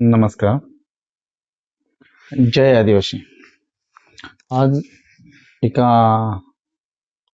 नमस्कार. जय आदिवासी. आज एका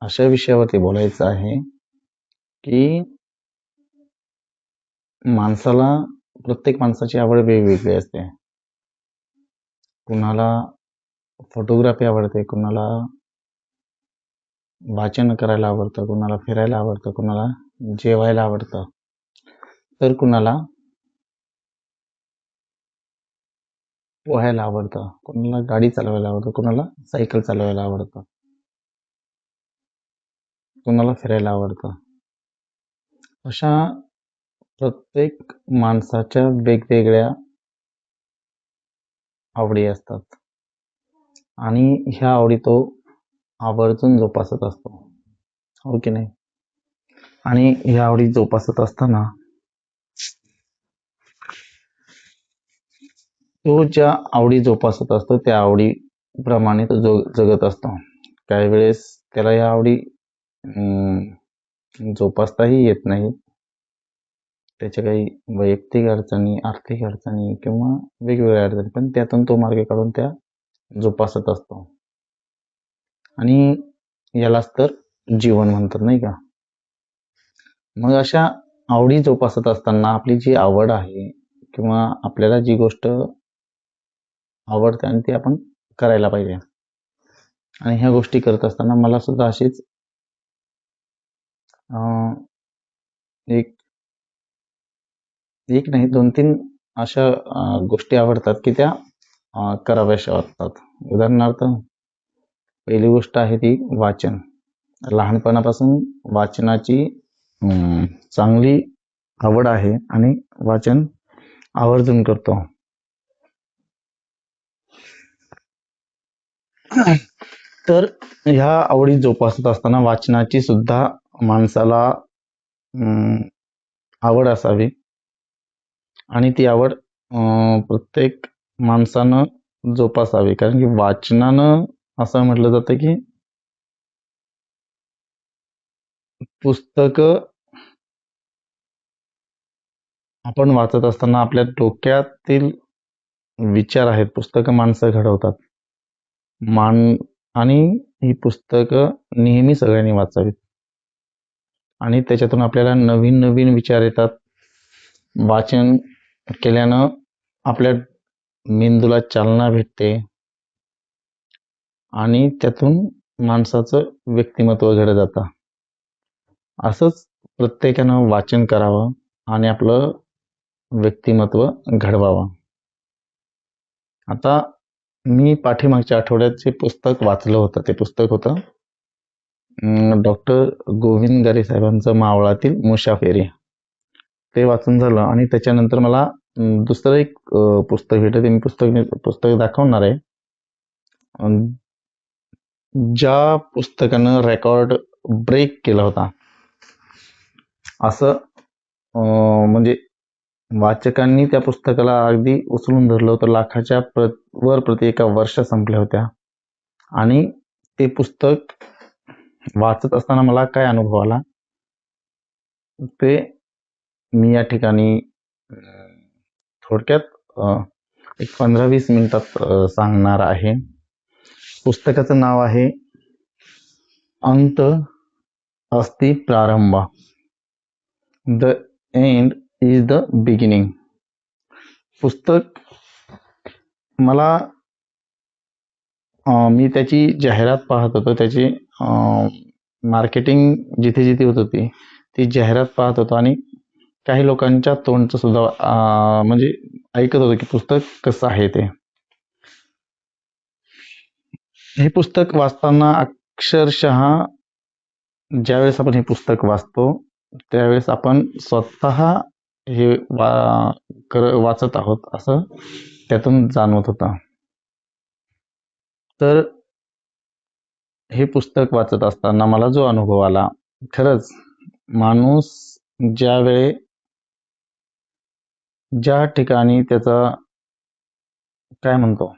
अशा विषयावरती बोलायचं आहे की प्रत्येक माणसाची आवड वेगवेगळी असते. कुणाला फोटोग्राफी आवडते, कुणाला वाचन करायला आवडतं, कुणाला फिरायला आवडतं, कुणाला जेवायला आवडतं, तर कुणाला पोहायला आवडतं, कुणाला गाडी चालवायला आवडतं, कुणाला सायकल चालवायला आवडतं, कुणाला फिरायला आवडतं. अशा प्रत्येक माणसाच्या वेगवेगळ्या आवडी असतात आणि ह्या आवडी तो आवर्जून जोपासत असतो, हो की नाही? आणि ह्या आवडी जोपासत असताना तो ज्या आवडी जोपासत असतो त्या आवडीप्रमाणे तो जगत असतो. काही वेळेस त्याला या आवडी जोपासताही येत नाही. त्याच्या काही वैयक्तिक अडचणी, आर्थिक अडचणी किंवा वेगवेगळ्या अडचणी, पण त्यातून तो मार्ग काढून त्या जोपासत असतो आणि यालाच तर जीवन म्हणतात, नाही का? मग अशा आवडी जोपासत असताना आपली जी आवड आहे किंवा आपल्याला जी गोष्ट आवडते आणि ती आपण करायला पाहिजे. आणि ह्या गोष्टी करत असताना मला सुद्धा अशीच एक नाही 2-3 अशा गोष्टी आवडतात की त्या कराव्याशा वाटतात. उदाहरणार्थ पहिली गोष्ट आहे ती वाचन. लहानपणापासून वाचनाची चांगली आवड आहे आणि वाचन आवर्जून करतो. तर ह्या आवडी जोपासत असताना वाचनाची सुद्धा माणसाला आवड असावी आणि ती आवड प्रत्येक माणसानं जोपासावी. कारण की वाचनानं असं म्हटलं जातं की पुस्तकं आपण वाचत असताना आपल्या डोक्यातील विचार आहेत, पुस्तकं माणसं घडवतात. आणि ही पुस्तकं नेहमी सगळ्यांनी वाचावीत आणि त्याच्यातून आपल्याला नवीन नवीन विचार येतात. वाचन केल्यानं आपल्या मेंदूला चालना भेटते आणि त्यातून माणसाचं व्यक्तिमत्व घडत जातं. असंच प्रत्येकानं वाचन करावं आणि आपलं व्यक्तिमत्व घडवावं. आता मी पाठीमागच्या आठवड्यात जे पुस्तक वाचलं होतं ते पुस्तक होतं डॉक्टर गोविंद गारे साहेबांचं मावळातील मुसाफिरी. ते वाचून झालं आणि त्याच्यानंतर मला दुसरं एक पुस्तक भेटलं. ते मी पुस्तक दाखवणार आहे. ज्या पुस्तकानं रेकॉर्ड ब्रेक केला होता असं म्हणजे वाचकांनी त्या पुस्तकाला अगदी उचलून धरलं होतं. लाखाच्या वर प्रति एका वर्षात संपल्या होत्या. आणि ते पुस्तक वाचत असताना मला काय अनुभव आला ते मी या ठिकाणी थोडक्यात एक 15-20 मिनिटात सांगणार आहे. पुस्तकाचं नाव आहे अंत अस्ति प्रारंभ, the end is the beginning. पुस्तक मी त्याची जाहिरात पाहत होतो. त्याची मार्केटिंग जिथे जिथे होत होती ती जाहिरात पाहत होतो आणि काही लोकांच्या तोंडचं सुद्धा म्हणजे ऐकत होतो की पुस्तक कसं आहे ते. हे पुस्तक वाचताना अक्षरशः ज्यावेळेस आपण हे पुस्तक वाचतो त्यावेळेस आपण स्वतः हे वाचत आहोत असं त्यातून जाणवत होतं. तर हे पुस्तक वाचत असताना मला जो अनुभव आला, खरंच माणूस ज्या ठिकाणी त्याचा काय म्हणतो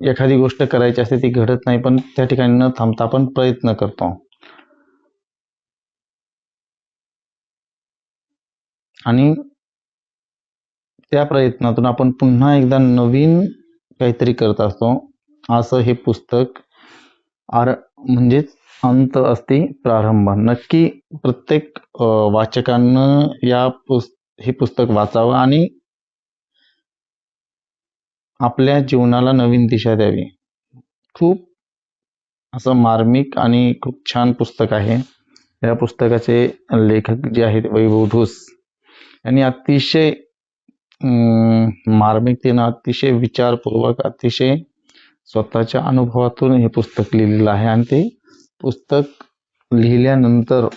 एखादी गोष्ट करायची असते ती घडत नाही, पण त्या ठिकाणी न थांबता आपण प्रयत्न करतो. आणि त्या प्रयत्नातून आपण पुन्हा एकदा नवीन काहीतरी करत असतो. असं हे पुस्तक म्हणजेच अंत असते प्रारंभ. नक्की प्रत्येक वाचकांनं हे पुस्तक वाचावं आणि आपल्या जीवनाला नवीन दिशा द्यावी. खूप असं मार्मिक आणि खूप छान पुस्तक आहे. या पुस्तकाचे लेखक जे आहेत वैभव ढोस यांनी अतिशय मार्मिकतेनं, अतिशय विचारपूर्वक, अतिशय स्वतःच्या अनुभवातून हे पुस्तक लिहिलेलं आहे. आणि ते पुस्तक लिहिल्यानंतर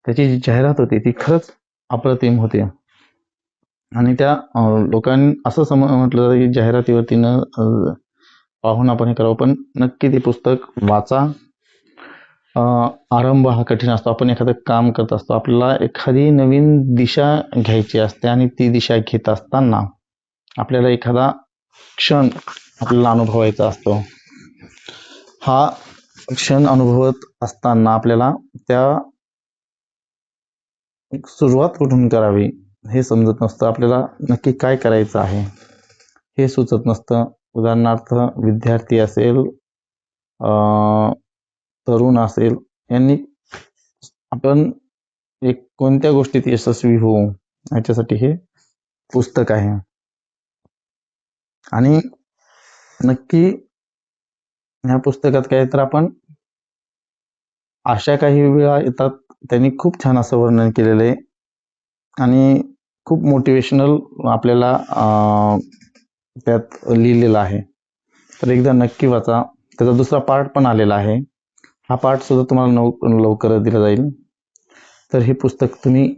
त्याची जी जाहिरात होती ती खरंच अप्रतिम होती. आणि त्या लोकांनी असं म्हटलं जातं की जाहिरातीवरती न पाहून आपण हे करावं, पण नक्की ते पुस्तक वाचा. आरंभ हा कठीण असतो. आपण एखादं काम करत असतो, आपल्याला एखादी नवीन दिशा घ्यायची असते आणि ती दिशा घेत असताना आपल्याला एखादा क्षण आपल्याला अनुभवायचा असतो. हा क्षण अनुभवत असताना आपल्याला त्या सुरुवात कुठून करावी हे समजत नसतं. आपल्याला नक्की काय करायचं आहे हे सुचत नसतं. उदाहरणार्थ विद्यार्थी असेल, तरुण असेल, यांनी आपण कोणत्या गोष्टीत यशस्वी होऊ याच्यासाठी हे पुस्तक आहे. आणि नक्की ह्या पुस्तकात काय तर आपण अशा काही वेळा येतात, त्यांनी खूप छान असं वर्णन केलेलं आहे आणि खूप मोटिवेशनल आपल्याला त्यात लिहिलेलं आहे. तर एकदा नक्की वाचा. त्याचा दुसरा पार्ट पण आलेला आहे. हा पार्ट सुद्धा तुम्हाला लवकरच दिला जाईल. तर हे पुस्तक तुम्ही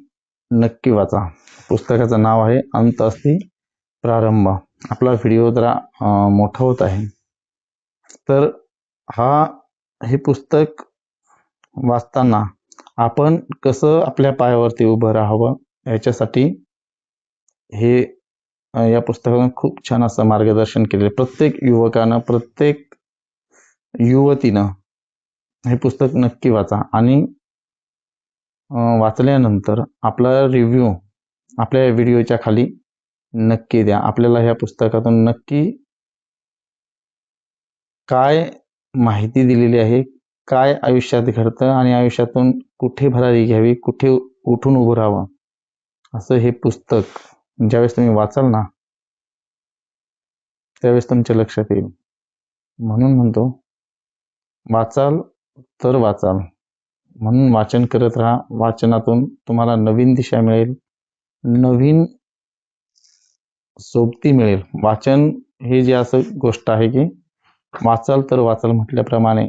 नक्की वाचा. पुस्तकाचं नाव आहे अंत असते प्रारंभ. आपला व्हिडिओ जरा मोठा होत आहे, तर हे पुस्तक वाचताना आपण कसं आपल्या पायावरती उभं राहावं याच्यासाठी या पुस्तकानं खूप छान असं मार्गदर्शन केले. प्रत्येक युवकानं, प्रत्येक युवतीनं हे पुस्तक नक्की वाचा आणि वाचल्यानंतर आपला रिव्ह्यू आपल्या व्हिडिओच्या खाली नक्की द्या. आपल्याला ह्या पुस्तकातून नक्की काय माहिती दिलेली आहे, काय आयुष्यात घडतं आणि आयुष्यातून कुठे भरारी घ्यावी, कुठे उठून उभं राहावं, असं हे पुस्तक ज्यावेळेस तुम्ही वाचाल ना त्यावेळेस तुमच्या लक्षात येईल. म्हणून म्हणतो, वाचाल तर वाचाल. म्हणून वाचन करत राहा. वाचनातून तुम्हाला नवीन दिशा मिळेल, नवीन सोबती मिळेल. वाचन हे जे असं गोष्ट आहे की वाचाल तर वाचाल म्हटल्याप्रमाणे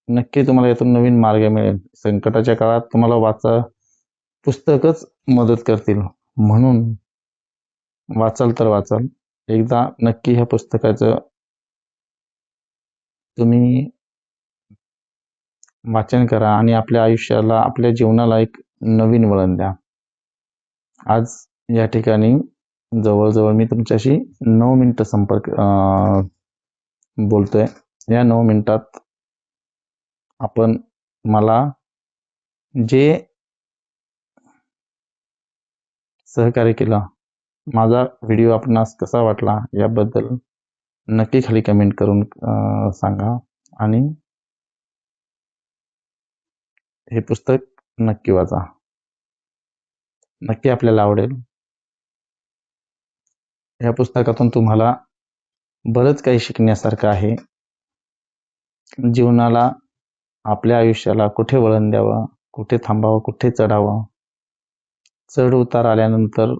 नक्की तुम्हाला यातून नवीन मार्ग मिळेल. संकटाच्या काळात तुम्हाला पुस्तकच मदत करतील. म्हणून वाचाल तर वाचाल. एकदा नक्की ह्या पुस्तकाचं तुम्ही वाचन करा आणि आपल्या आयुष्याला, आपल्या जीवनाला एक नवीन वळण द्या. आज या ठिकाणी जवळजवळ मी तुमच्याशी 9 मिनिटं संपर्क बोलतोय. या 9 मिनिटात आपण मला जे सहकार्य केलं, माझा व्हिडिओ आपणास कसा वाटला याबद्दल नक्की खाली कमेंट करून सांगा. आणि हे पुस्तक नक्की वाचा. नक्की आपल्याला आवडेल. या पुस्तकातून तुम्हाला बरंच काही शिकण्यासारखं आहे. जीवनाला, आपल्या आयुष्याला कुठे वळण द्यावं, कुठे थांबावं, कुठे चढावं, चढ उतार आल्यानंतर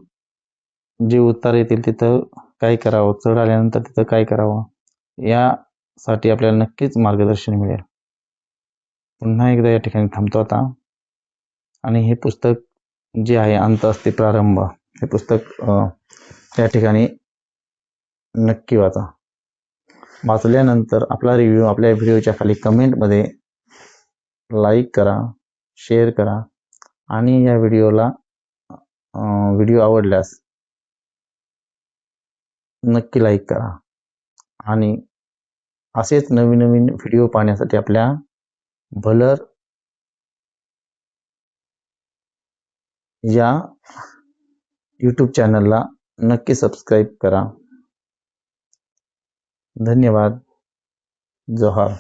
जे उतार येतील तिथं काय करावं, चढ आल्यानंतर तिथं काय करावं, यासाठी आपल्याला नक्कीच मार्गदर्शन मिळेल. पुन्हा एकदा या ठिकाणी थांबतो आता. आणि हे पुस्तक जे आहे अंत असते प्रारंभ, हे पुस्तक या ठिकाणी नक्की वाचा. वाचल्यानंतर आपला रिव्ह्यू आपल्या व्हिडिओच्या खाली कमेंटमध्ये लाईक करा, शेअर करा आणि या व्हिडिओ आवडल्यास नक्की लाईक करा. आणि असेच नवीन नवीन व्हिडिओ पाहण्यासाठी आपल्या भलर, या यूट्यूब चॅनलला नक्की सबस्क्राईब करा. धन्यवाद. जोहार.